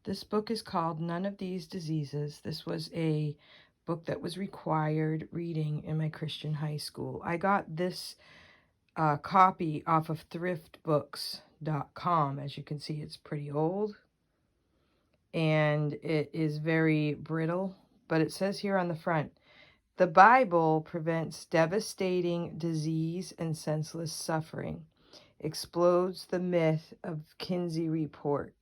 This book is called None of These Diseases. This was a book that was required reading in my Christian high school. I got this copy off of thriftbooks.com. As you can see, it's pretty old and it is very brittle, but it says here on the front, the Bible prevents devastating disease and senseless suffering, explodes the myth of Kinsey report,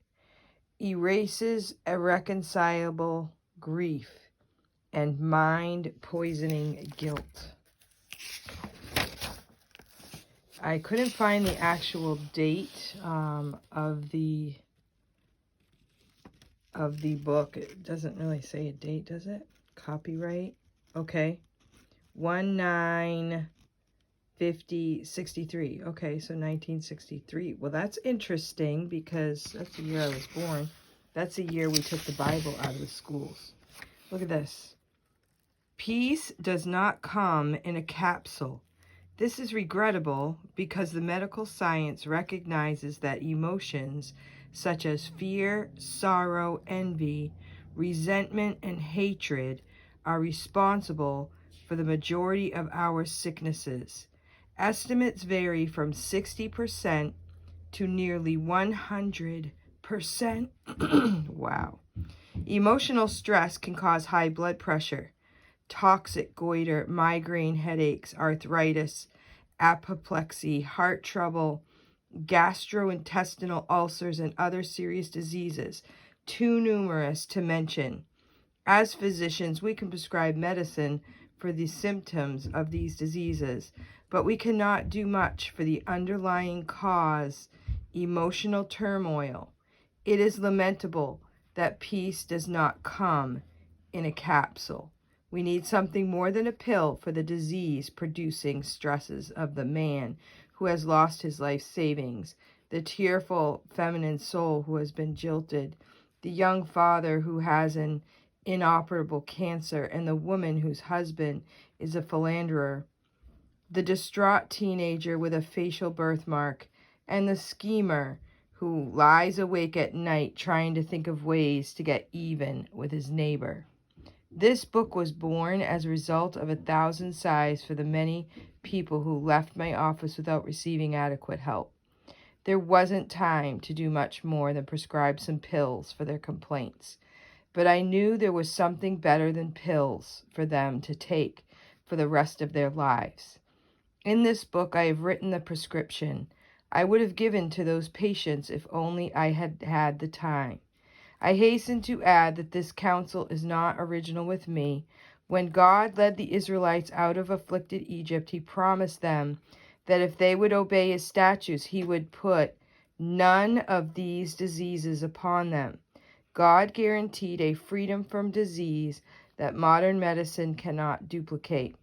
erases irreconcilable grief and mind-poisoning guilt. I couldn't find the actual date of the book. It doesn't really say a date, does it? Copyright. Okay. 1963. Okay, so 1963. Well, that's interesting because that's the year I was born. That's the year we took the Bible out of the schools. Look at this. Peace does not come in a capsule. This is regrettable because the medical science recognizes that emotions such as fear, sorrow, envy, resentment, and hatred are responsible for the majority of our sicknesses. Estimates vary from 60% to nearly 100%. Wow. Emotional stress can cause high blood pressure, toxic goiter, migraine headaches, arthritis, apoplexy, heart trouble, gastrointestinal ulcers, and other serious diseases, too numerous to mention. As physicians, we can prescribe medicine for the symptoms of these diseases, but we cannot do much for the underlying cause, emotional turmoil. It is lamentable that peace does not come in a capsule. We need something more than a pill for the disease-producing stresses of the man who has lost his life savings, the tearful feminine soul who has been jilted, the young father who has an inoperable cancer, and the woman whose husband is a philanderer, the distraught teenager with a facial birthmark, and the schemer who lies awake at night trying to think of ways to get even with his neighbor. This book was born as a result of 1,000 sighs for the many people who left my office without receiving adequate help. There wasn't time to do much more than prescribe some pills for their complaints, but I knew there was something better than pills for them to take for the rest of their lives. In this book, I have written the prescription I would have given to those patients if only I had had the time. I hasten to add that this counsel is not original with me. When God led the Israelites out of afflicted Egypt, he promised them that if they would obey his statutes, he would put none of these diseases upon them. God guaranteed a freedom from disease that modern medicine cannot duplicate.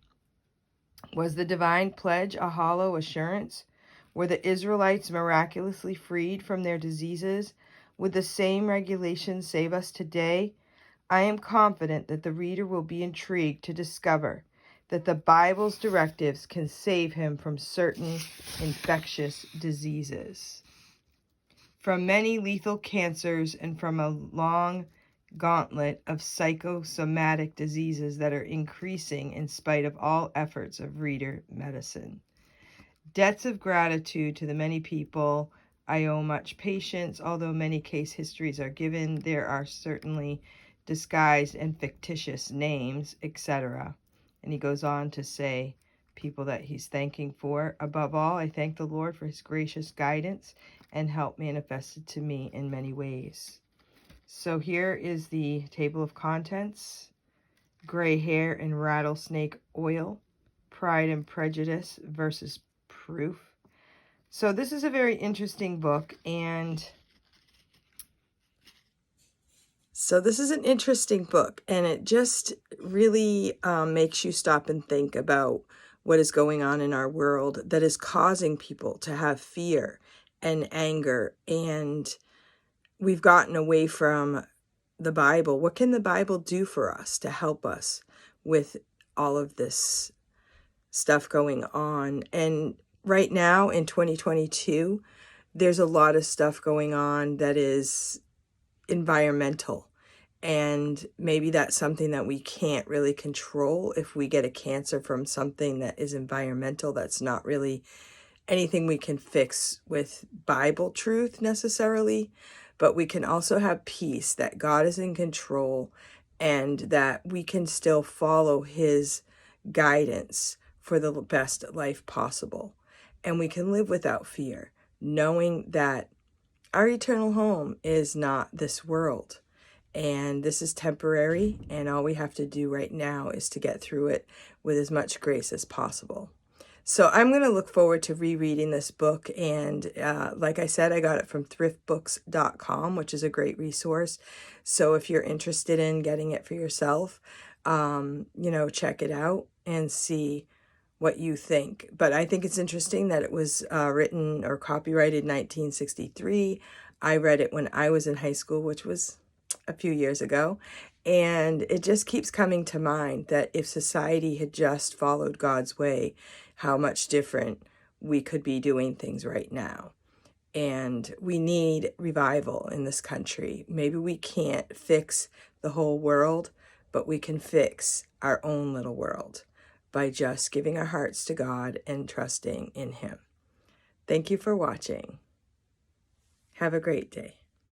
Was the divine pledge a hollow assurance? Were the Israelites miraculously freed from their diseases? Would the same regulations save us today? I am confident that the reader will be intrigued to discover that the Bible's directives can save him from certain infectious diseases, from many lethal cancers, and from a long gauntlet of psychosomatic diseases that are increasing in spite of all efforts of reader medicine. Debts of gratitude to the many people I owe much patience. Although many case histories are given, there are certainly disguised and fictitious names, etc. And he goes on to say people that he's thanking for. Above all, I thank the Lord for his gracious guidance and help manifested to me in many ways. So here is the table of contents. Gray hair and rattlesnake oil. Pride and Prejudice versus Proof. So this is a very interesting book, and it just really makes you stop and think about what is going on in our world that is causing people to have fear and anger, and we've gotten away from the Bible. What can the Bible do for us to help us with all of this stuff going on? And right now in 2022, there's a lot of stuff going on that is environmental. And maybe that's something that we can't really control. If we get a cancer from something that is environmental, that's not really anything we can fix with Bible truth necessarily. But we can also have peace that God is in control and that we can still follow his guidance for the best life possible. And we can live without fear, knowing that our eternal home is not this world. And this is temporary, and all we have to do right now is to get through it with as much grace as possible. So I'm going to look forward to rereading this book. And like I said, I got it from thriftbooks.com, which is a great resource. So if you're interested in getting it for yourself, check it out and see what you think. But I think it's interesting that it was written or copyrighted 1963. I read it when I was in high school, which was a few years ago. And it just keeps coming to mind that if society had just followed God's way, how much different we could be doing things right now. And we need revival in this country. Maybe we can't fix the whole world, but we can fix our own little world by just giving our hearts to God and trusting in him. Thank you for watching. Have a great day.